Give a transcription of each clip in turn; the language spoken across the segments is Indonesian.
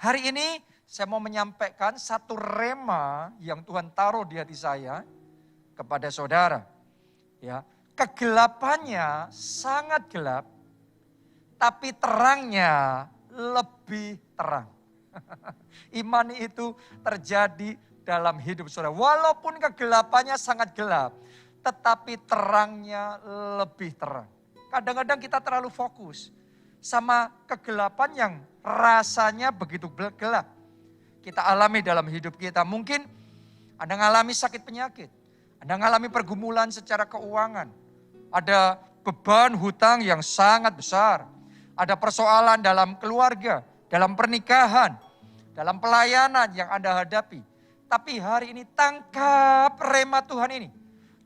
Hari ini saya mau menyampaikan satu rema yang Tuhan taruh di hati saya kepada saudara. Ya, kegelapannya sangat gelap, tapi terangnya lebih terang. Iman itu terjadi dalam hidup saudara. Walaupun kegelapannya sangat gelap, tetapi terangnya lebih terang. Kadang-kadang kita terlalu fokus sama kegelapan yang rasanya begitu gelap. Kita alami dalam hidup kita. Mungkin Anda mengalami sakit penyakit. Anda mengalami pergumulan secara keuangan. Ada beban hutang yang sangat besar. Ada persoalan dalam keluarga, dalam pernikahan, dalam pelayanan yang Anda hadapi. Tapi hari ini tangkap rema Tuhan ini.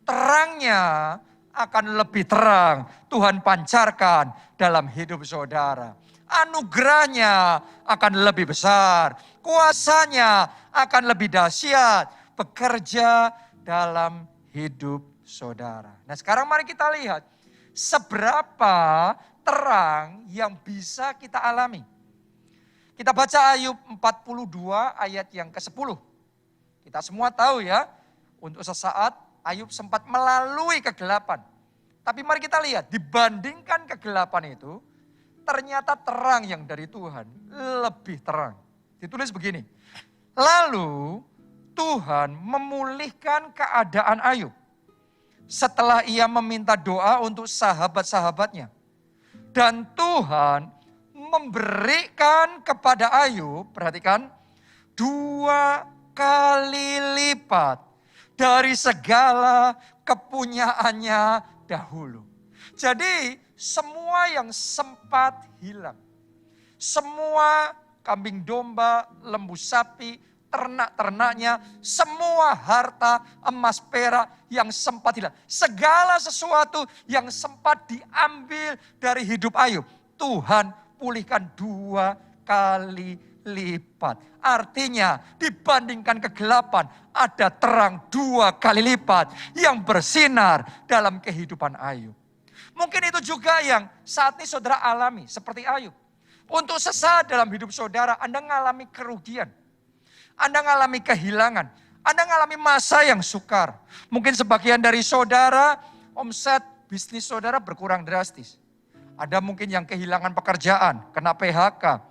Terangnya akan lebih terang Tuhan pancarkan dalam hidup saudara. Anugerahnya akan lebih besar. Kuasanya akan lebih dahsyat. Bekerja dalam hidup saudara. Nah sekarang mari kita lihat seberapa terang yang bisa kita alami. Kita baca Ayub 42 ayat yang ke-10. Kita semua tahu ya, untuk sesaat Ayub sempat melalui kegelapan. Tapi mari kita lihat, dibandingkan kegelapan itu, ternyata terang yang dari Tuhan lebih terang. Ditulis begini, lalu Tuhan memulihkan keadaan Ayub setelah ia meminta doa untuk sahabat-sahabatnya. Dan Tuhan memberikan kepada Ayub, perhatikan, 2 kali lipat dari segala kepunyaannya dahulu. Jadi semua yang sempat hilang. Semua kambing domba, lembu sapi, ternak-ternaknya, semua harta, emas perak yang sempat hilang. Segala sesuatu yang sempat diambil dari hidup Ayub. Tuhan pulihkan 2 kali lipat. Artinya dibandingkan kegelapan ada terang 2 kali lipat yang bersinar dalam kehidupan Ayub. Mungkin itu juga yang saat ini saudara alami seperti Ayub. Untuk sesaat dalam hidup saudara Anda mengalami kerugian. Anda mengalami kehilangan. Anda mengalami masa yang sukar. Mungkin sebagian dari saudara omset bisnis saudara berkurang drastis. Ada mungkin yang kehilangan pekerjaan, kena PHK.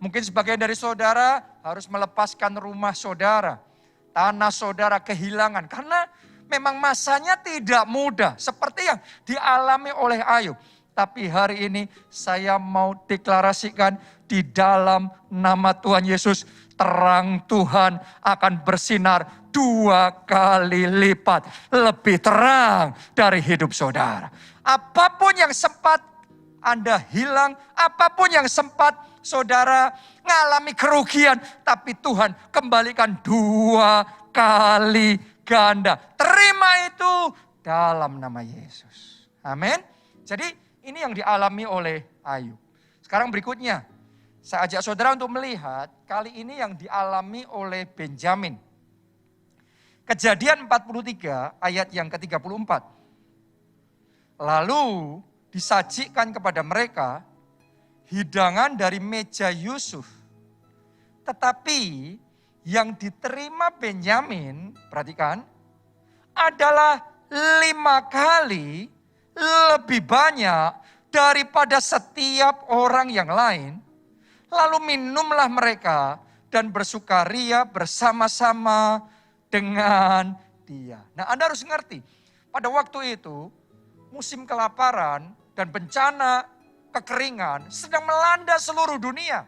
Mungkin sebagian dari saudara harus melepaskan rumah saudara, tanah saudara kehilangan. Karena memang masanya tidak mudah seperti yang dialami oleh Ayub. Tapi hari ini saya mau deklarasikan di dalam nama Tuhan Yesus, terang Tuhan akan bersinar 2 kali lipat. Lebih terang dari hidup saudara. Apapun yang sempat Anda hilang, apapun yang sempat saudara mengalami kerugian, tapi Tuhan kembalikan 2 kali ganda. Terima itu dalam nama Yesus. Amin. Jadi ini yang dialami oleh Ayub. Sekarang berikutnya, saya ajak saudara untuk melihat kali ini yang dialami oleh Benjamin. Kejadian 43 ayat yang ke-34. Lalu disajikan kepada mereka hidangan dari meja Yusuf. Tetapi yang diterima Benyamin, perhatikan, adalah 5 kali lebih banyak daripada setiap orang yang lain. Lalu minumlah mereka dan bersukaria bersama-sama dengan dia. Nah Anda harus ngerti, pada waktu itu musim kelaparan dan bencana kekeringan sedang melanda seluruh dunia.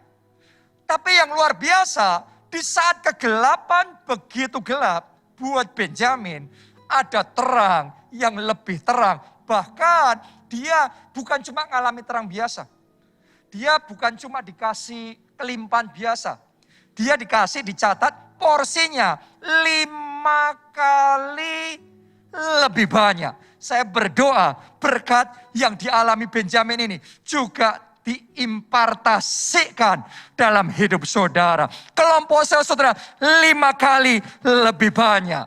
Tapi yang luar biasa, di saat kegelapan begitu gelap, buat Benjamin ada terang yang lebih terang. Bahkan dia bukan cuma mengalami terang biasa. Dia bukan cuma dikasih kelimpahan biasa. Dia dikasih, dicatat porsinya 5 kali lebih banyak. Saya berdoa berkat yang dialami Benjamin ini juga diimpartasikan dalam hidup saudara. Kelompok saudara 5 kali lebih banyak.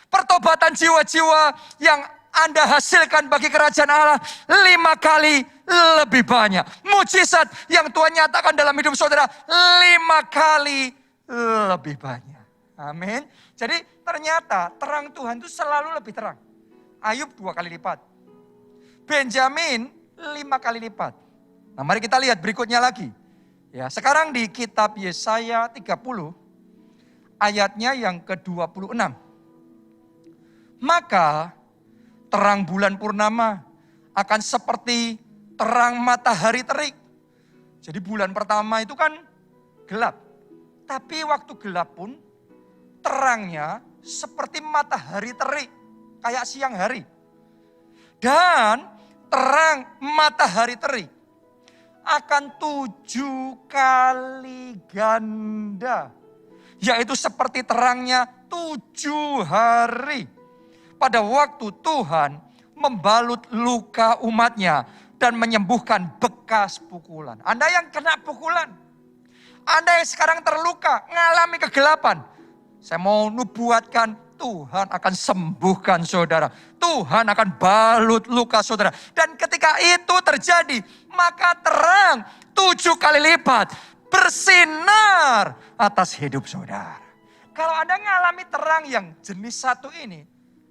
Pertobatan jiwa-jiwa yang Anda hasilkan bagi kerajaan Allah 5 kali lebih banyak. Mujizat yang Tuhan nyatakan dalam hidup saudara 5 kali lebih banyak. Amin. Jadi ternyata terang Tuhan itu selalu lebih terang. Ayub 2 kali lipat. Benjamin 5 kali lipat. Nah, mari kita lihat berikutnya lagi. Ya, sekarang di kitab Yesaya 30 ayatnya yang ke-26. Maka terang bulan purnama akan seperti terang matahari terik. Jadi bulan pertama itu kan gelap. Tapi waktu gelap pun terangnya seperti matahari terik. Kayak siang hari. Dan terang matahari terik akan 7 kali ganda. Yaitu seperti terangnya 7 hari. Pada waktu Tuhan membalut luka umatnya dan menyembuhkan bekas pukulan. Anda yang kena pukulan, Anda yang sekarang terluka, mengalami kegelapan. Saya mau nubuatkan Tuhan akan sembuhkan saudara. Tuhan akan balut luka saudara. Dan ketika itu terjadi, maka terang 7 kali lipat bersinar atas hidup saudara. Kalau Anda mengalami terang yang jenis satu ini,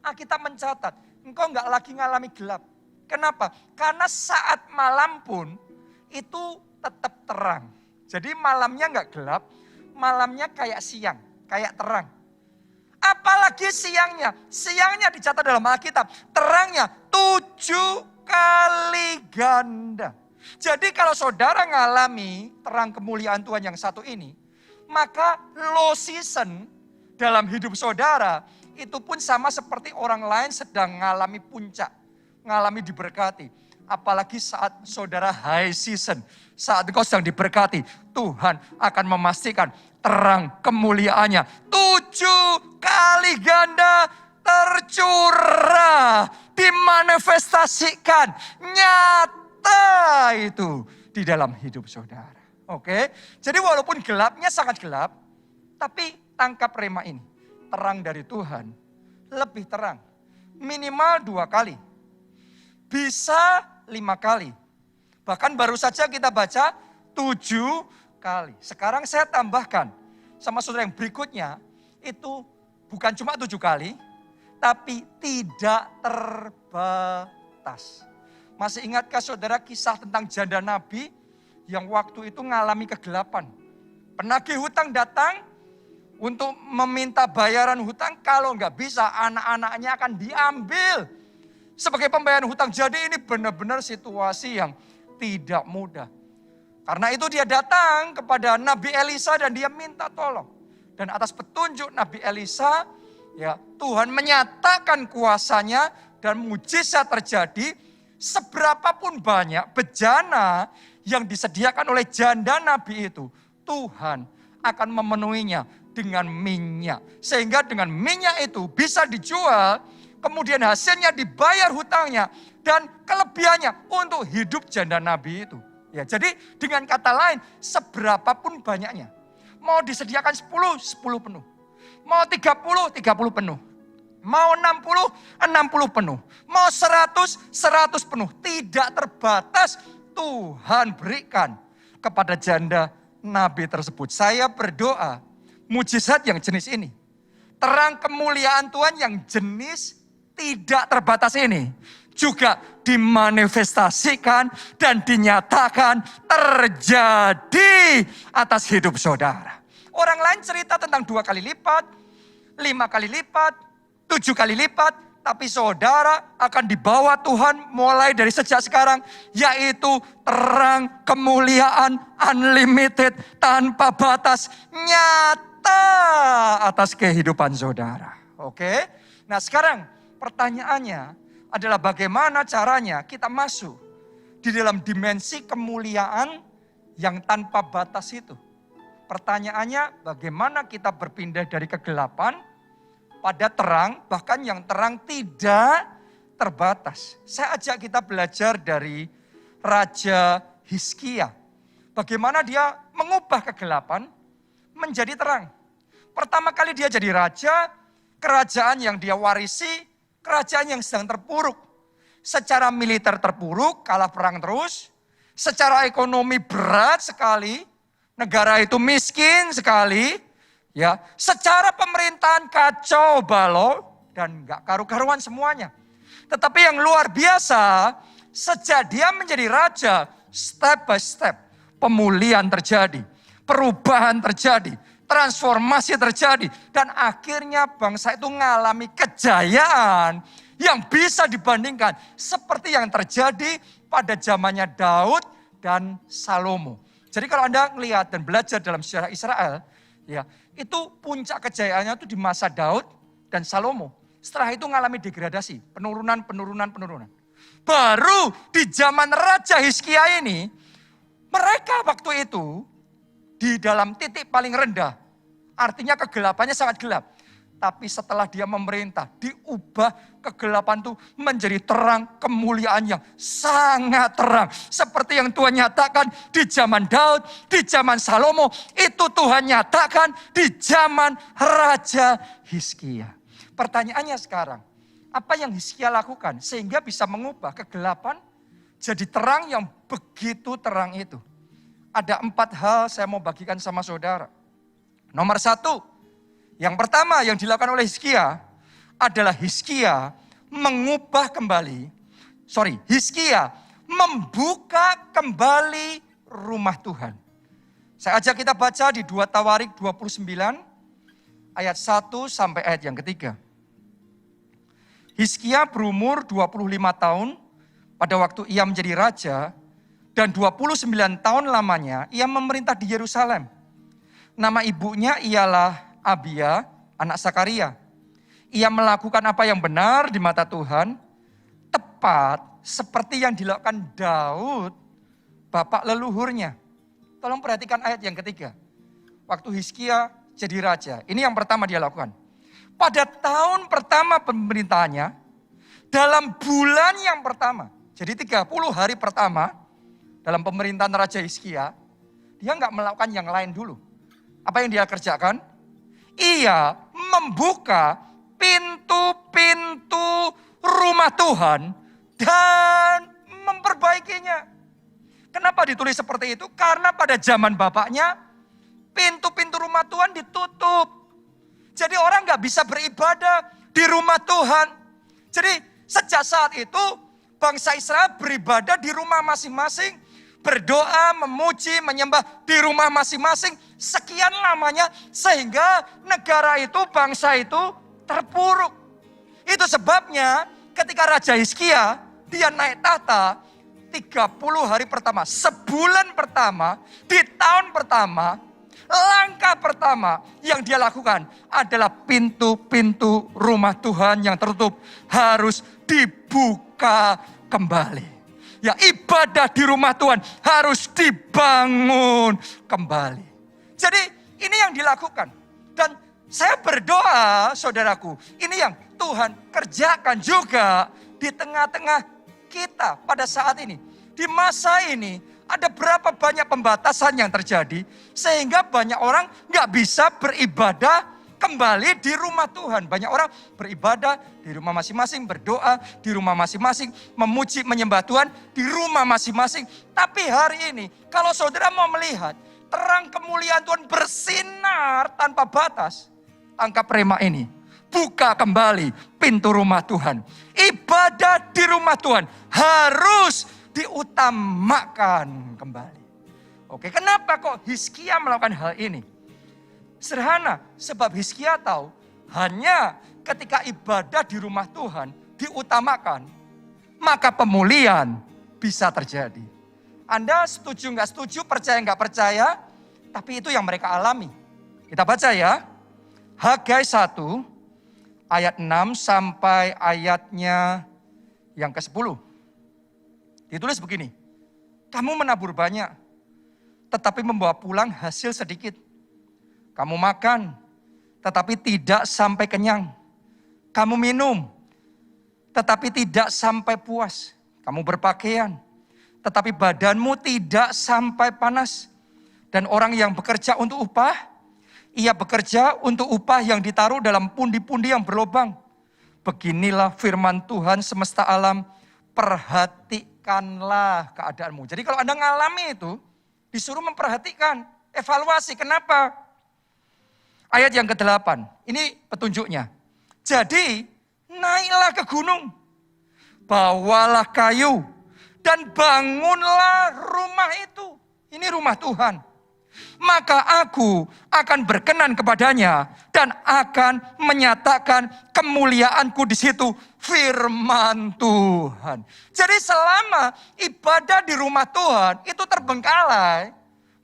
Alkitab mencatat, engkau enggak lagi mengalami gelap. Kenapa? Karena saat malam pun itu tetap terang. Jadi malamnya enggak gelap, malamnya kayak siang, kayak terang. Apalagi siangnya. Siangnya dicatat dalam Alkitab. Terangnya 7 kali ganda. Jadi kalau saudara mengalami terang kemuliaan Tuhan yang satu ini. Maka low season dalam hidup saudara. Itu pun sama seperti orang lain sedang mengalami puncak. Mengalami diberkati. Apalagi saat saudara high season. Saat engkau sedang diberkati. Tuhan akan memastikan terang kemuliaannya 7 kali ganda tercurah, dimanifestasikan, nyata itu di dalam hidup saudara. Oke, jadi walaupun gelapnya sangat gelap, tapi tangkap rema ini, terang dari Tuhan lebih terang, minimal 2 kali, bisa 5 kali, bahkan baru saja kita baca 7 kali. Sekarang saya tambahkan sama saudara yang berikutnya, itu bukan cuma 7 kali, tapi tidak terbatas. Masih ingatkah saudara kisah tentang janda Nabi yang waktu itu mengalami kegelapan? Penagih hutang datang untuk meminta bayaran hutang, kalau nggak bisa anak-anaknya akan diambil sebagai pembayaran hutang. Jadi ini benar-benar situasi yang tidak mudah. Karena itu dia datang kepada Nabi Elisa dan dia minta tolong. Dan atas petunjuk Nabi Elisa, ya Tuhan menyatakan kuasanya dan mujizat terjadi. Seberapapun banyak bejana yang disediakan oleh janda Nabi itu, Tuhan akan memenuhinya dengan minyak. Sehingga dengan minyak itu bisa dijual, kemudian hasilnya dibayar hutangnya dan kelebihannya untuk hidup janda Nabi itu. Ya, jadi dengan kata lain, seberapapun banyaknya. Mau disediakan 10, 10 penuh. Mau 30, 30 penuh. Mau 60, 60 penuh. Mau 100, 100 penuh. Tidak terbatas Tuhan berikan kepada janda Nabi tersebut. Saya berdoa, mujizat yang jenis ini. Terang kemuliaan Tuhan yang jenis tidak terbatas ini. Juga dimanifestasikan dan dinyatakan terjadi atas hidup saudara. Orang lain cerita tentang 2 kali lipat, 5 kali lipat, 7 kali lipat. Tapi saudara akan dibawa Tuhan mulai dari sejak sekarang. Yaitu terang kemuliaan unlimited tanpa batas. Nyata atas kehidupan saudara. Oke, nah sekarang pertanyaannya adalah bagaimana caranya kita masuk di dalam dimensi kemuliaan yang tanpa batas itu. Pertanyaannya bagaimana kita berpindah dari kegelapan pada terang, bahkan yang terang tidak terbatas. Saya ajak kita belajar dari Raja Hizkia. Bagaimana dia mengubah kegelapan menjadi terang. Pertama kali dia jadi raja, kerajaan yang dia warisi kerajaan yang sedang terpuruk. Secara militer terpuruk, kalah perang terus. Secara ekonomi berat sekali, negara itu miskin sekali. Ya, secara pemerintahan kacau balau dan nggak karu-karuan semuanya. Tetapi yang luar biasa, sejak dia menjadi raja, step by step pemulihan terjadi, perubahan terjadi, transformasi terjadi, dan akhirnya bangsa itu mengalami kejayaan yang bisa dibandingkan seperti yang terjadi pada zamannya Daud dan Salomo. Jadi kalau Anda melihat dan belajar dalam sejarah Israel, ya, itu puncak kejayaannya itu di masa Daud dan Salomo. Setelah itu mengalami degradasi, penurunan. Baru di zaman Raja Hizkia ini, mereka waktu itu di dalam titik paling rendah. Artinya kegelapannya sangat gelap. Tapi setelah dia memerintah, diubah kegelapan itu menjadi terang, kemuliaan yang sangat terang. Seperti yang Tuhan nyatakan di zaman Daud, di zaman Salomo, itu Tuhan nyatakan di zaman Raja Hizkia. Pertanyaannya sekarang, apa yang Hizkia lakukan sehingga bisa mengubah kegelapan jadi terang yang begitu terang itu? Ada 4 hal saya mau bagikan sama saudara. Nomor 1, yang pertama yang dilakukan oleh Hizkia adalah Hizkia membuka kembali rumah Tuhan. Saya ajak kita baca di 2 Tawarik 29 ayat 1 sampai ayat yang ketiga. Hizkia berumur 25 tahun pada waktu ia menjadi raja, dan 29 tahun lamanya ia memerintah di Yerusalem. Nama ibunya ialah Abia, anak Sakaria. Ia melakukan apa yang benar di mata Tuhan, tepat seperti yang dilakukan Daud, bapak leluhurnya. Tolong perhatikan ayat yang ketiga. Waktu Hizkia jadi raja, ini yang pertama dia lakukan. Pada tahun pertama pemerintahannya, dalam bulan yang pertama, jadi 30 hari pertama dalam pemerintahan Raja Hizkia, dia nggak melakukan yang lain dulu. Apa yang dia kerjakan? Ia membuka pintu-pintu rumah Tuhan dan memperbaikinya. Kenapa ditulis seperti itu? Karena pada zaman bapaknya, pintu-pintu rumah Tuhan ditutup. Jadi orang nggak bisa beribadah di rumah Tuhan. Jadi sejak saat itu bangsa Israel beribadah di rumah masing-masing. Berdoa, memuji, menyembah di rumah masing-masing. Sekian lamanya sehingga negara itu, bangsa itu terpuruk. Itu sebabnya ketika Raja Hizkia dia naik tahta 30 hari pertama, sebulan pertama, di tahun pertama, langkah pertama yang dia lakukan adalah pintu-pintu rumah Tuhan yang tertutup harus dibuka kembali. Ya, ibadah di rumah Tuhan harus dibangun kembali. Jadi ini yang dilakukan. Dan saya berdoa saudaraku, ini yang Tuhan kerjakan juga di tengah-tengah kita pada saat ini. Di masa ini ada berapa banyak pembatasan yang terjadi sehingga banyak orang gak bisa beribadah kembali di rumah Tuhan. Banyak orang beribadah di rumah masing-masing, berdoa di rumah masing-masing, memuji, menyembah Tuhan di rumah masing-masing. Tapi hari ini kalau saudara mau melihat terang kemuliaan Tuhan bersinar tanpa batas, tangkap rema ini. Buka kembali pintu rumah Tuhan. Ibadah di rumah Tuhan harus diutamakan kembali. Oke, kenapa kok Hizkia melakukan hal ini? Sederhana, sebab Hizkia tahu hanya ketika ibadah di rumah Tuhan diutamakan, maka pemulihan bisa terjadi. Anda setuju nggak setuju, percaya nggak percaya, tapi itu yang mereka alami. Kita baca ya, Hagai 1 ayat 6 sampai ayatnya yang ke-10. Ditulis begini, kamu menabur banyak, tetapi membawa pulang hasil sedikit. Kamu makan, tetapi tidak sampai kenyang. Kamu minum, tetapi tidak sampai puas. Kamu berpakaian, tetapi badanmu tidak sampai panas. Dan orang yang bekerja untuk upah, ia bekerja untuk upah yang ditaruh dalam pundi-pundi yang berlobang. Beginilah firman Tuhan semesta alam, perhatikanlah keadaanmu. Jadi kalau Anda ngalami itu, disuruh memperhatikan, evaluasi. Kenapa? Ayat yang ke-8, ini petunjuknya. Jadi, naiklah ke gunung, bawalah kayu, dan bangunlah rumah itu. Ini rumah Tuhan. Maka aku akan berkenan kepadanya dan akan menyatakan kemuliaanku di situ, firman Tuhan. Jadi selama ibadah di rumah Tuhan itu terbengkalai,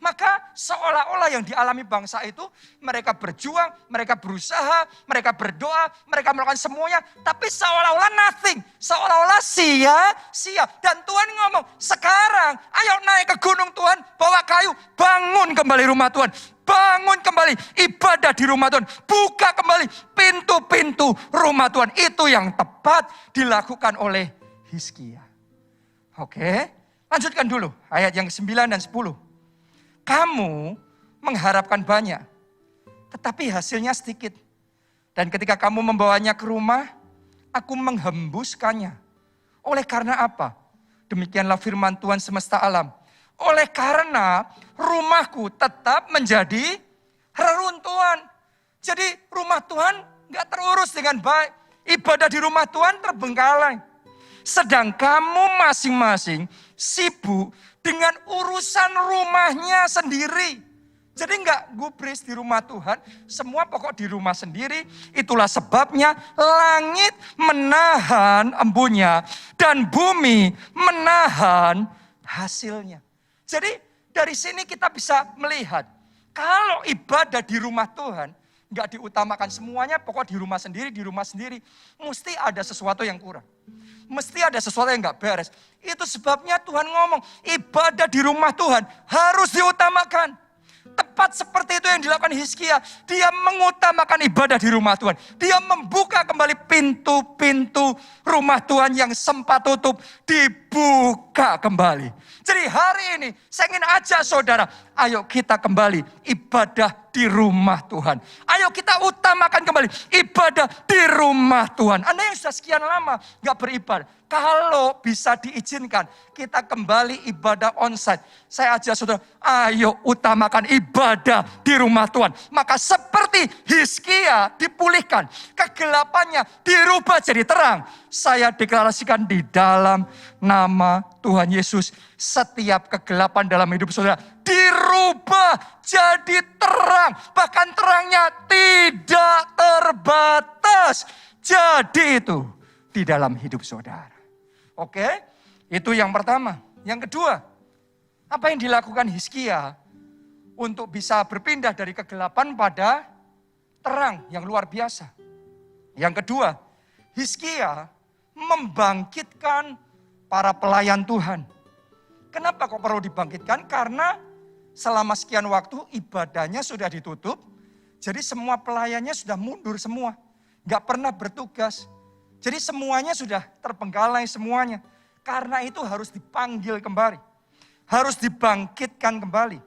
maka seolah-olah yang dialami bangsa itu, mereka berjuang, mereka berusaha, mereka berdoa, mereka melakukan semuanya, tapi seolah-olah nothing, seolah-olah sia-sia. Dan Tuhan ngomong, sekarang ayo naik ke gunung Tuhan, bawa kayu, bangun kembali rumah Tuhan. Bangun kembali ibadah di rumah Tuhan. Buka kembali pintu-pintu rumah Tuhan. Itu yang tepat dilakukan oleh Hizkia. Oke, lanjutkan dulu ayat yang 9 dan 10. Kamu mengharapkan banyak, tetapi hasilnya sedikit. Dan ketika kamu membawanya ke rumah, aku menghembuskannya. Oleh karena apa? Demikianlah firman Tuhan semesta alam. Oleh karena rumahku tetap menjadi reruntuhan. Jadi rumah Tuhan gak terurus dengan baik. Ibadah di rumah Tuhan terbengkalai. Sedang kamu masing-masing sibuk dengan urusan rumahnya sendiri. Jadi enggak gubris di rumah Tuhan, semua pokok di rumah sendiri. Itulah sebabnya langit menahan embunnya dan bumi menahan hasilnya. Jadi dari sini kita bisa melihat, kalau ibadah di rumah Tuhan enggak diutamakan semuanya, pokok di rumah sendiri, mesti ada sesuatu yang kurang. Mesti ada sesuatu yang gak beres. Itu sebabnya Tuhan ngomong, ibadah di rumah Tuhan harus diutamakan. Tepat seperti itu yang dilakukan Hizkia. Dia mengutamakan ibadah di rumah Tuhan. Dia membuka kembali pintu-pintu rumah Tuhan yang sempat tutup. Dibuka kembali. Jadi hari ini saya ingin ajak saudara, ayo kita kembali ibadah di rumah Tuhan. Ayo kita utamakan kembali ibadah di rumah Tuhan. Anda yang sudah sekian lama gak beribadah, kalau bisa diizinkan kita kembali ibadah onsite. Saya ajak saudara, ayo utamakan ibadah di rumah Tuhan. Maka seperti Hizkia dipulihkan, kegelapannya dirubah jadi terang. Saya deklarasikan di dalam nama Tuhan Yesus, setiap kegelapan dalam hidup saudara dirubah jadi terang. Bahkan terangnya tidak terbatas. Jadi itu di dalam hidup saudara. Oke, itu yang pertama. Yang kedua, apa yang dilakukan Hizkia untuk bisa berpindah dari kegelapan pada terang yang luar biasa. Yang kedua, Hizkia membangkitkan para pelayan Tuhan. Kenapa kok perlu dibangkitkan? Karena selama sekian waktu ibadahnya sudah ditutup. Jadi semua pelayannya sudah mundur semua. Gak pernah bertugas. Jadi semuanya sudah terbengkalai semuanya. Karena itu harus dipanggil kembali. Harus dibangkitkan kembali.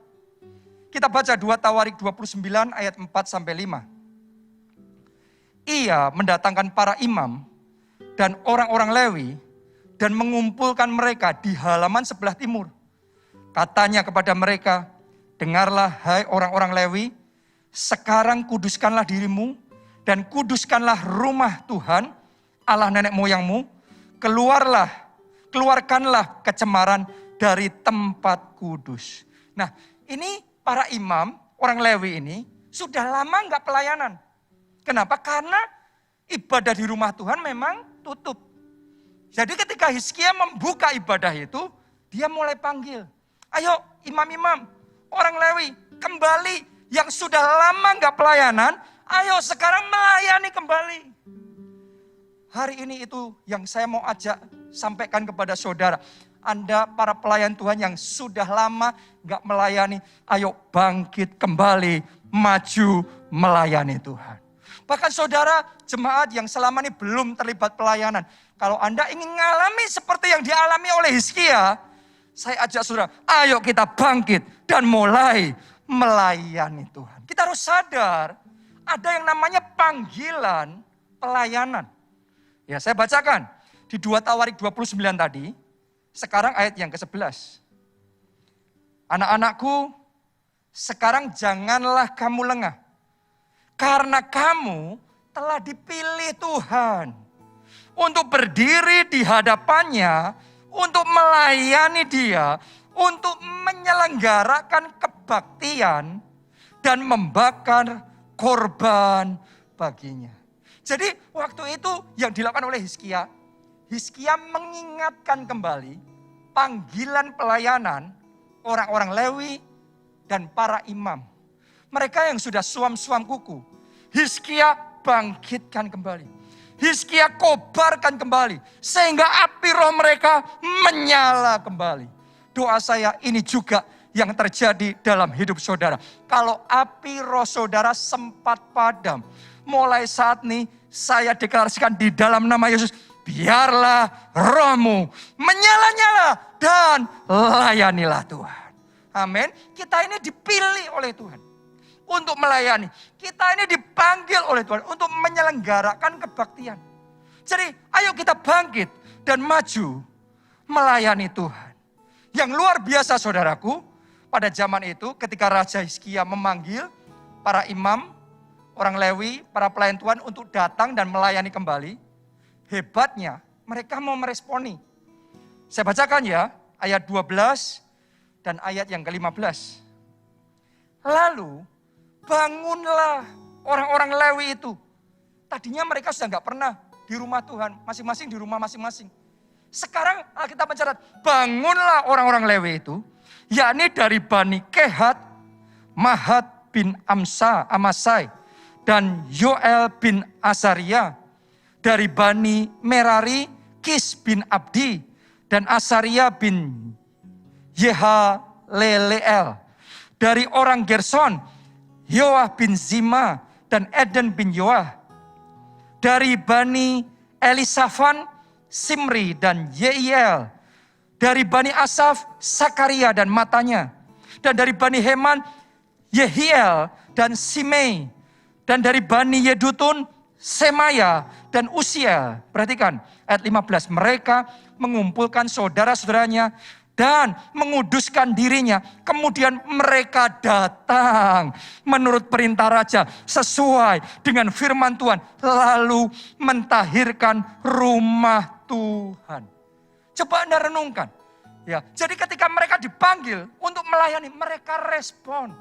Kita baca 2 Tawarik 29 ayat 4-5. Ia mendatangkan para imam dan orang-orang Lewi dan mengumpulkan mereka di halaman sebelah timur. Katanya kepada mereka, dengarlah hai orang-orang Lewi, sekarang kuduskanlah dirimu dan kuduskanlah rumah Tuhan, Allah nenek moyangmu. Keluarkanlah kecemaran dari tempat kudus. Nah, ini para imam, orang Lewi ini sudah lama enggak pelayanan. Kenapa? Karena ibadah di rumah Tuhan memang tutup. Jadi ketika Hizkia membuka ibadah itu, dia mulai panggil. Ayo imam-imam, orang Lewi, kembali yang sudah lama enggak pelayanan, ayo sekarang melayani kembali. Hari ini itu yang saya mau ajak sampaikan kepada saudara. Anda para pelayan Tuhan yang sudah lama enggak melayani, ayo bangkit kembali, maju melayani Tuhan. Bahkan saudara jemaat yang selama ini belum terlibat pelayanan, kalau Anda ingin mengalami seperti yang dialami oleh Hizkia, saya ajak saudara, ayo kita bangkit dan mulai melayani Tuhan. Kita harus sadar, ada yang namanya panggilan pelayanan. Ya, saya bacakan di 2 Tawarik 29 tadi, sekarang ayat yang ke-11. Anak-anakku, sekarang janganlah kamu lengah, karena kamu telah dipilih Tuhan untuk berdiri di hadapannya, untuk melayani Dia, untuk menyelenggarakan kebaktian dan membakar korban baginya. Jadi waktu itu yang dilakukan oleh Hizkia mengingatkan kembali panggilan pelayanan orang-orang Lewi dan para imam. Mereka yang sudah suam-suam kuku, Hizkia bangkitkan kembali. Hizkia kobarkan kembali, sehingga api roh mereka menyala kembali. Doa saya ini juga yang terjadi dalam hidup saudara. Kalau api roh saudara sempat padam, mulai saat ini saya deklarasikan di dalam nama Yesus, biarlah rohmu menyala-nyala dan layanilah Tuhan. Amin. Kita ini dipilih oleh Tuhan untuk melayani. Kita ini dipanggil oleh Tuhan untuk menyelenggarakan kebaktian. Jadi ayo kita bangkit dan maju melayani Tuhan. Yang luar biasa saudaraku, pada zaman itu ketika Raja Hizkia memanggil para imam, orang Lewi, para pelayan Tuhan untuk datang dan melayani kembali. Hebatnya mereka mau meresponi. Saya bacakan ya, ayat 12 dan ayat yang ke-15. Lalu bangunlah orang-orang Lewi itu. Tadinya mereka sudah gak pernah di rumah Tuhan, masing-masing di rumah masing-masing. Sekarang kita mencatat, bangunlah orang-orang Lewi itu, yakni dari Bani Kehat, Mahat bin Amasai, dan Yoel bin Asaria. Dari Bani Merari, Kis bin Abdi, dan Asaria bin Yehaleleel. Dari orang Gerson, Yoah bin Zima, dan Eden bin Yoah. Dari Bani Elisafan, Simri dan Yeiel. Dari Bani Asaf, Sakaria dan matanya. Dan dari Bani Heman, Yehiel dan Simei. Dan dari Bani Yedutun, Semaya dan Usiel. Perhatikan ayat 15. Mereka mengumpulkan saudara-saudaranya dan menguduskan dirinya. Kemudian mereka datang menurut perintah raja sesuai dengan firman Tuhan. Lalu mentahirkan rumah Tuhan. Coba Anda renungkan. Ya, jadi ketika mereka dipanggil untuk melayani, mereka respon.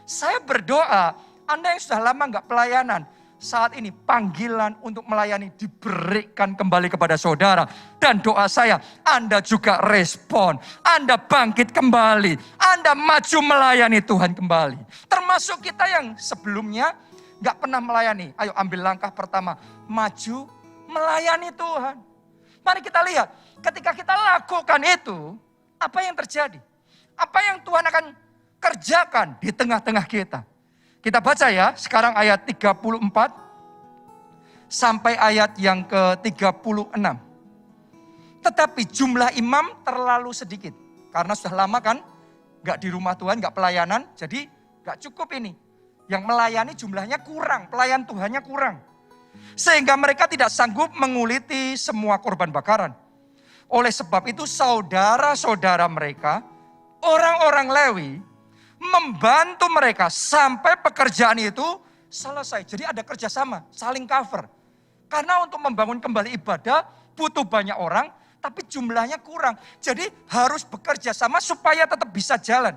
Saya berdoa, Anda yang sudah lama nggak pelayanan, saat ini panggilan untuk melayani diberikan kembali kepada saudara. Dan doa saya, Anda juga respon. Anda bangkit kembali. Anda maju melayani Tuhan kembali. Termasuk kita yang sebelumnya nggak pernah melayani. Ayo ambil langkah pertama, maju melayani Tuhan. Mari kita lihat, ketika kita lakukan itu, apa yang terjadi? Apa yang Tuhan akan kerjakan di tengah-tengah kita? Kita baca ya, sekarang ayat 34 sampai ayat yang ke-36. Tetapi jumlah imam terlalu sedikit. Karena sudah lama kan, gak di rumah Tuhan, gak pelayanan, jadi gak cukup ini. Yang melayani jumlahnya kurang, pelayan Tuhannya kurang. Sehingga mereka tidak sanggup menguliti semua korban bakaran. Oleh sebab itu saudara-saudara mereka, orang-orang Lewi, membantu mereka sampai pekerjaan itu selesai. Jadi ada kerjasama, saling cover. Karena untuk membangun kembali ibadah butuh banyak orang, tapi jumlahnya kurang. Jadi harus bekerja sama supaya tetap bisa jalan.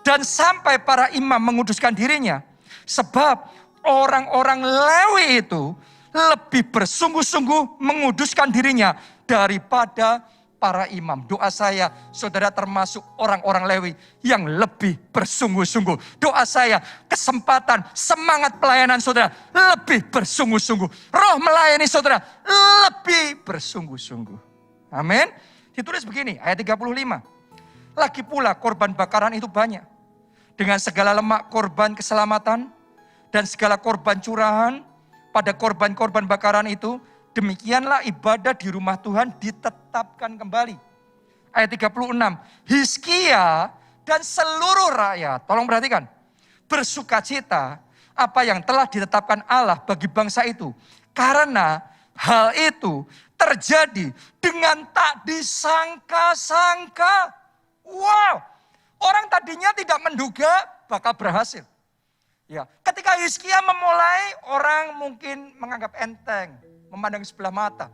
Dan sampai para imam menguduskan dirinya, sebab orang-orang Lewi itu lebih bersungguh-sungguh menguduskan dirinya daripada para imam. Doa saya, saudara termasuk orang-orang Lewi yang lebih bersungguh-sungguh. Doa saya, kesempatan, semangat pelayanan saudara lebih bersungguh-sungguh. Roh melayani saudara lebih bersungguh-sungguh. Amin. Ditulis begini, ayat 35. Lagi pula korban bakaran itu banyak. Dengan segala lemak korban keselamatan dan segala korban curahan pada korban-korban bakaran itu, demikianlah ibadah di rumah Tuhan ditetapkan kembali. Ayat 36. Hizkia dan seluruh rakyat, tolong perhatikan, bersukacita apa yang telah ditetapkan Allah bagi bangsa itu. Karena hal itu terjadi dengan tak disangka-sangka. Wow, orang tadinya tidak menduga bakal berhasil. Ya, ketika Hizkia memulai, orang mungkin menganggap enteng, memandang sebelah mata.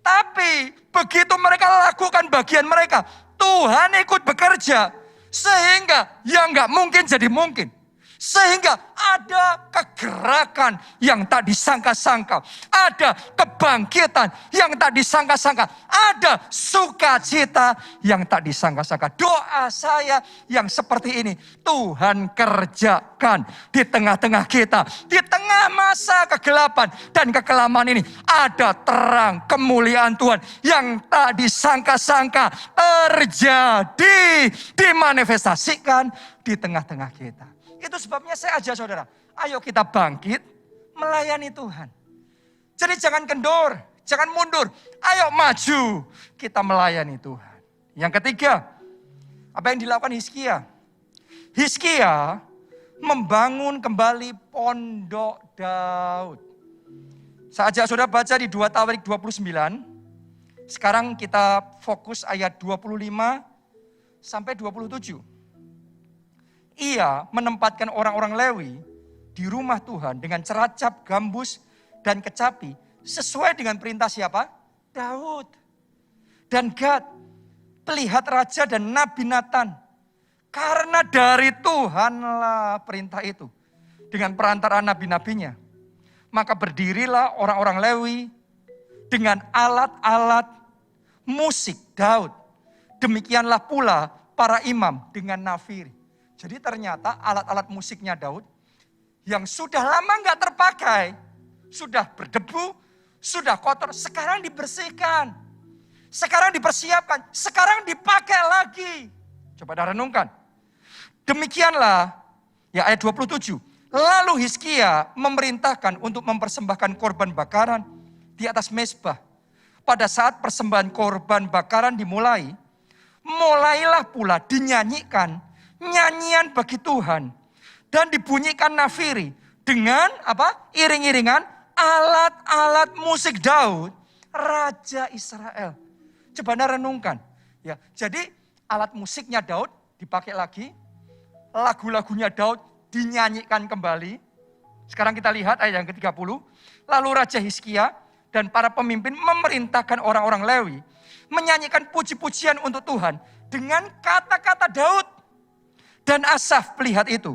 Tapi begitu mereka lakukan bagian mereka, Tuhan ikut bekerja. Sehingga yang nggak mungkin jadi mungkin. Sehingga ada kegerakan yang tak disangka-sangka. Ada kebangkitan yang tak disangka-sangka. Ada sukacita yang tak disangka-sangka. Doa saya yang seperti ini, Tuhan kerjakan di tengah-tengah kita. Di tengah masa kegelapan dan kekelaman ini, ada terang kemuliaan Tuhan yang tak disangka-sangka terjadi, dimanifestasikan di tengah-tengah kita. Itu sebabnya saya ajak saudara, ayo kita bangkit melayani Tuhan. Jadi jangan kendor, jangan mundur. Ayo maju, kita melayani Tuhan. Yang ketiga, apa yang dilakukan Hizkia? Hizkia membangun kembali pondok Daud. Saya ajak saudara baca di 2 Tawarik 29. Sekarang kita fokus ayat 25 sampai 27. Ia menempatkan orang-orang Lewi di rumah Tuhan dengan ceracap, gambus, dan kecapi sesuai dengan perintah siapa? Daud. Dan Gad, pelihat raja dan Nabi Natan. Karena dari Tuhanlah perintah itu dengan perantaraan nabi-nabinya. Maka berdirilah orang-orang Lewi dengan alat-alat musik Daud. Demikianlah pula para imam dengan nafiri. Jadi ternyata alat-alat musiknya Daud yang sudah lama nggak terpakai, sudah berdebu, sudah kotor, sekarang dibersihkan. Sekarang dipersiapkan, sekarang dipakai lagi. Coba dah renungkan. Demikianlah, ya ayat 27. Lalu Hizkia memerintahkan untuk mempersembahkan korban bakaran di atas mezbah. Pada saat persembahan korban bakaran dimulai, mulailah pula dinyanyikan nyanyian bagi Tuhan dan dibunyikan nafiri dengan apa? Iring-iringan alat-alat musik Daud, Raja Israel. Coba Anda renungkan, ya. Jadi alat musiknya Daud dipakai lagi, lagu-lagunya Daud dinyanyikan kembali. Sekarang kita lihat ayat yang ke-30. Lalu Raja Hizkia dan para pemimpin memerintahkan orang-orang Lewi menyanyikan puji-pujian untuk Tuhan dengan kata-kata Daud dan Asaf pelihat itu.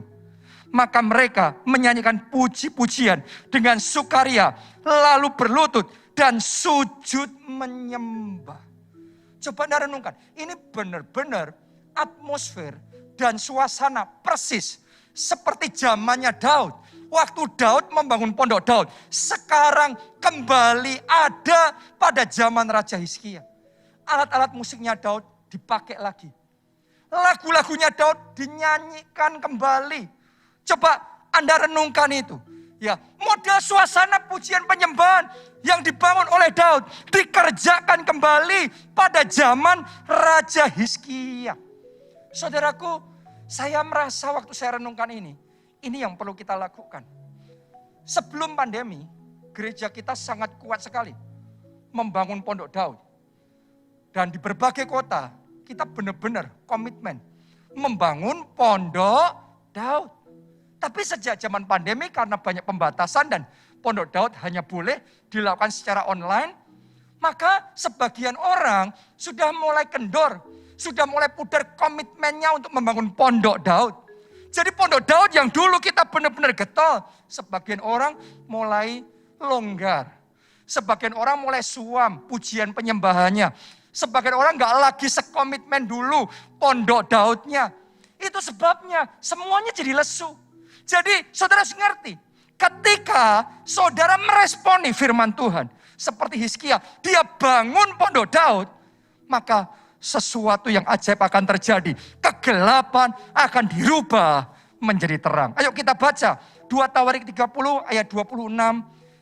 Maka mereka menyanyikan puji-pujian dengan sukaria, lalu berlutut dan sujud menyembah. Coba Anda renungkan, ini benar-benar atmosfer dan suasana persis seperti zamannya Daud. Waktu Daud membangun pondok Daud, sekarang kembali ada pada zaman Raja Hizkia. Alat-alat musiknya Daud dipakai lagi. Lagu-lagunya Daud dinyanyikan kembali. Coba Anda renungkan itu. Ya, model suasana pujian penyembahan yang dibangun oleh Daud dikerjakan kembali pada zaman Raja Hizkia. Saudaraku, saya merasa waktu saya renungkan ini yang perlu kita lakukan. Sebelum pandemi, gereja kita sangat kuat sekali membangun pondok Daud. Dan di berbagai kota, kita benar-benar komitmen membangun pondok Daud. Tapi sejak zaman pandemi karena banyak pembatasan dan pondok Daud hanya boleh dilakukan secara online, maka sebagian orang sudah mulai kendor, sudah mulai pudar komitmennya untuk membangun pondok Daud. Jadi pondok Daud yang dulu kita benar-benar getol, sebagian orang mulai longgar. Sebagian orang mulai suam pujian penyembahannya. Sebagian orang gak lagi sekomitmen dulu pondok Daudnya. Itu sebabnya semuanya jadi lesu. Jadi saudara harus ngerti, ketika saudara meresponi firman Tuhan, seperti Hizkia, dia bangun pondok Daud, maka sesuatu yang ajaib akan terjadi. Kegelapan akan dirubah menjadi terang. Ayo kita baca 2 Tawarik 30 ayat 26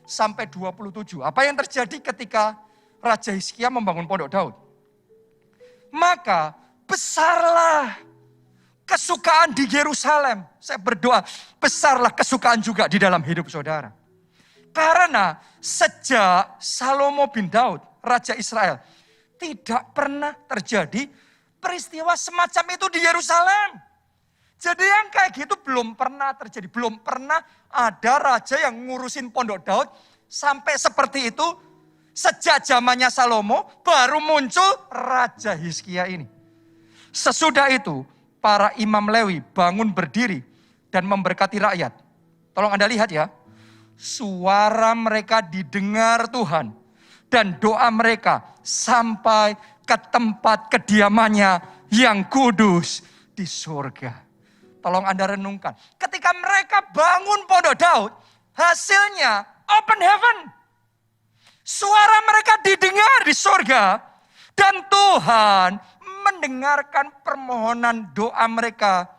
sampai 27. Apa yang terjadi ketika Raja Hizkia membangun pondok Daud? Maka besarlah kesukaan di Yerusalem. Saya berdoa, besarlah kesukaan juga di dalam hidup saudara. Karena sejak Salomo bin Daud, Raja Israel, tidak pernah terjadi peristiwa semacam itu di Yerusalem. Jadi yang kayak gitu belum pernah terjadi. Belum pernah ada raja yang ngurusin pondok Daud sampai seperti itu. Sejak zamannya Salomo baru muncul Raja Hizkia ini. Sesudah itu para imam Lewi bangun berdiri dan memberkati rakyat. Tolong Anda lihat ya. Suara mereka didengar Tuhan. Dan doa mereka sampai ke tempat kediamannya yang kudus di surga. Tolong Anda renungkan. Ketika mereka bangun pondok Daud, hasilnya open heaven. Suara mereka didengar di surga. Dan Tuhan mendengarkan permohonan doa mereka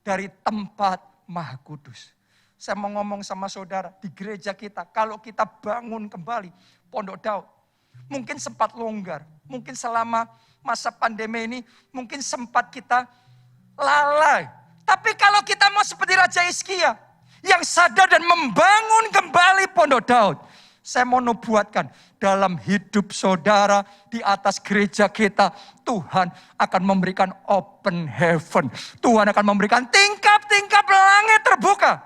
dari tempat Maha Kudus. Saya mau ngomong sama saudara, di gereja kita, kalau kita bangun kembali pondok Daud, mungkin sempat longgar. Mungkin selama masa pandemi ini, mungkin sempat kita lalai. Tapi kalau kita mau seperti Raja Hizkia yang sadar dan membangun kembali pondok Daud, saya mau nubuatkan dalam hidup saudara di atas gereja kita, Tuhan akan memberikan open heaven. Tuhan akan memberikan tingkap-tingkap langit terbuka.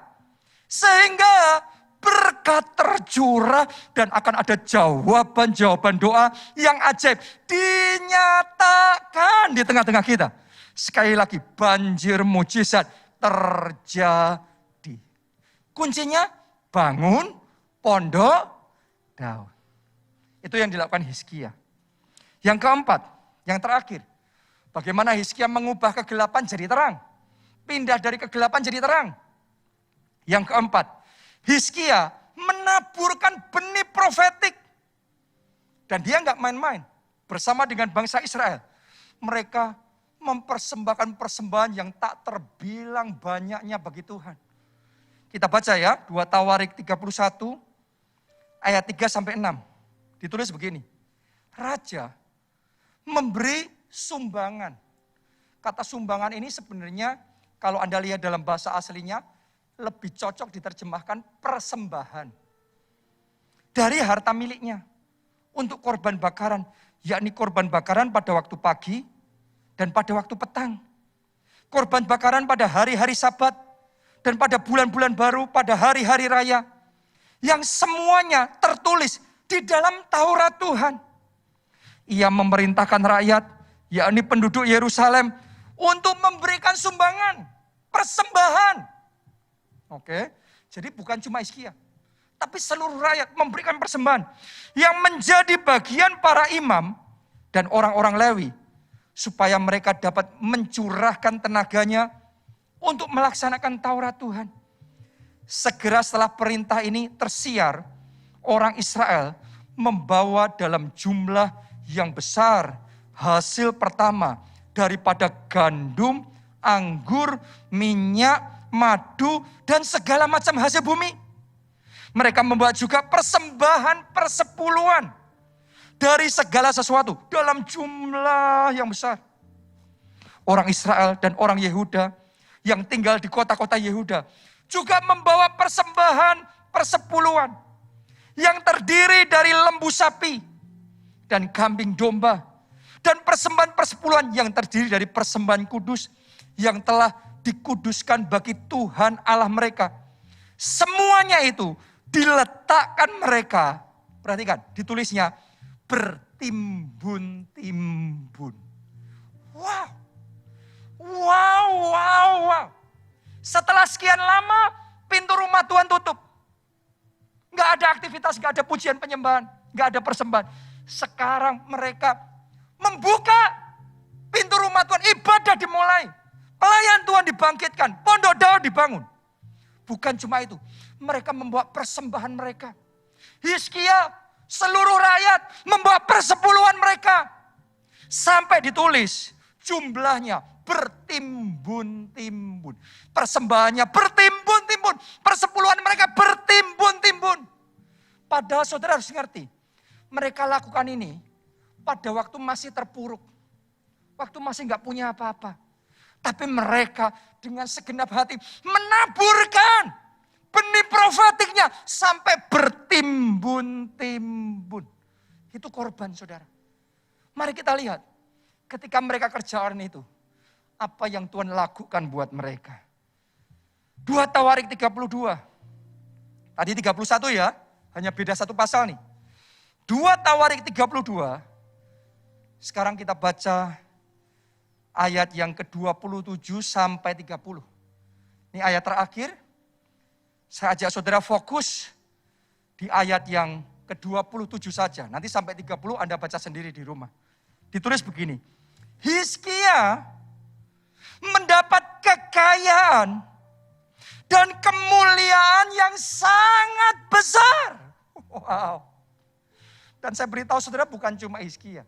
Sehingga berkat tercurah dan akan ada jawaban-jawaban doa yang ajaib dinyatakan di tengah-tengah kita. Sekali lagi, banjir mujizat terjadi. Kuncinya bangun pondok Daud. Itu yang dilakukan Hizkia. Yang keempat, yang terakhir. Bagaimana Hizkia mengubah kegelapan jadi terang. Pindah dari kegelapan jadi terang. Yang keempat, Hizkia menaburkan benih profetik. Dan dia nggak main-main. Bersama dengan bangsa Israel. Mereka mempersembahkan persembahan yang tak terbilang banyaknya bagi Tuhan. Kita baca ya, 2 Tawarik 31 ayat 3-6. Ditulis begini. Raja memberi sumbangan. Kata sumbangan ini sebenarnya kalau Anda lihat dalam bahasa aslinya lebih cocok diterjemahkan persembahan. Dari harta miliknya untuk korban bakaran, yakni korban bakaran pada waktu pagi dan pada waktu petang. Korban bakaran pada hari-hari Sabat dan pada bulan-bulan baru, pada hari-hari raya. Yang semuanya tertulis di dalam Taurat Tuhan. Ia memerintahkan rakyat, yakni penduduk Yerusalem, untuk memberikan sumbangan, persembahan. Oke, jadi bukan cuma Hizkia, tapi seluruh rakyat memberikan persembahan. Yang menjadi bagian para imam dan orang-orang Lewi, supaya mereka dapat mencurahkan tenaganya untuk melaksanakan Taurat Tuhan. Segera setelah perintah ini tersiar, orang Israel membawa dalam jumlah yang besar hasil pertama daripada gandum, anggur, minyak, madu, dan segala macam hasil bumi. Mereka membawa juga persembahan persepuluhan dari segala sesuatu dalam jumlah yang besar. Orang Israel dan orang Yehuda yang tinggal di kota-kota Yehuda juga membawa persembahan persepuluhan yang terdiri dari lembu sapi dan kambing domba, dan persembahan persepuluhan yang terdiri dari persembahan kudus yang telah dikuduskan bagi Tuhan Allah mereka. Semuanya itu diletakkan mereka, perhatikan ditulisnya, bertimbun-timbun. Wow. Wow, wow, wow. Setelah sekian lama, pintu rumah Tuhan tutup. Nggak ada aktivitas, nggak ada pujian penyembahan, nggak ada persembahan. Sekarang mereka membuka pintu rumah Tuhan, ibadah dimulai. Pelayan Tuhan dibangkitkan, pondok Daud dibangun. Bukan cuma itu, mereka membawa persembahan mereka. Hizkia, seluruh rakyat membawa persepuluhan mereka. Sampai ditulis jumlahnya bertimbun-timbun. Persembahannya bertimbun-timbun. Persepuluhan mereka bertimbun-timbun. Padahal saudara harus ngerti, mereka lakukan ini pada waktu masih terpuruk. Waktu masih nggak punya apa-apa. Tapi mereka dengan segenap hati menaburkan benih profetiknya sampai bertimbun-timbun. Itu korban saudara. Mari kita lihat, ketika mereka kerjaan itu, apa yang Tuhan lakukan buat mereka. 2 Tawarik 32. Tadi 31 ya, hanya beda satu pasal nih. 2 Tawarik 32, sekarang kita baca ayat yang ke-27 sampai 30. Ini ayat terakhir, saya ajak saudara fokus di ayat yang ke-27 saja. Nanti sampai 30 Anda baca sendiri di rumah. Ditulis begini, Hizkia mendapat kekayaan dan kemuliaan yang sangat besar. Wow. Dan saya beritahu saudara bukan cuma Hizkia.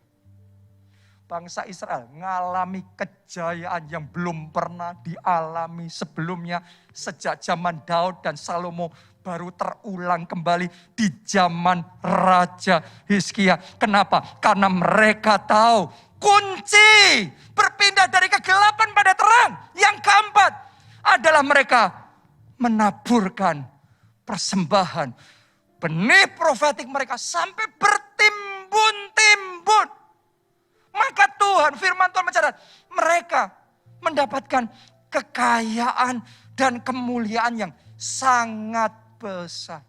Bangsa Israel mengalami kejayaan yang belum pernah dialami sebelumnya. Sejak zaman Daud dan Salomo baru terulang kembali di zaman Raja Hizkia. Kenapa? Karena mereka tahu kunci berpindah dari kegelapan pada terang. Yang keempat adalah mereka menaburkan persembahan. Benih profetik mereka sampai bertimbun-timbun. Maka Tuhan, firman Tuhan mencatat, mereka mendapatkan kekayaan dan kemuliaan yang sangat besar.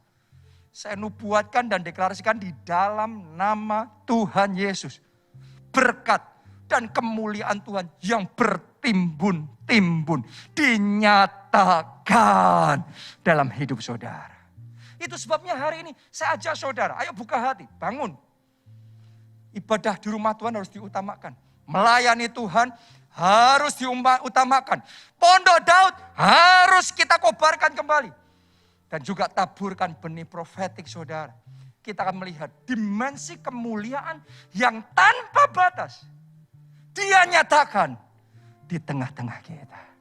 Saya nubuatkan dan deklarasikan di dalam nama Tuhan Yesus. Berkat dan kemuliaan Tuhan yang bertimbun-timbun dinyatakan dalam hidup saudara. Itu sebabnya hari ini saya ajak saudara, ayo buka hati, bangun. Ibadah di rumah Tuhan harus diutamakan. Melayani Tuhan harus diutamakan. Pondok Daud harus kita kobarkan kembali. Dan juga taburkan benih profetik saudara. Kita akan melihat dimensi kemuliaan yang tanpa batas. Dia nyatakan di tengah-tengah kita.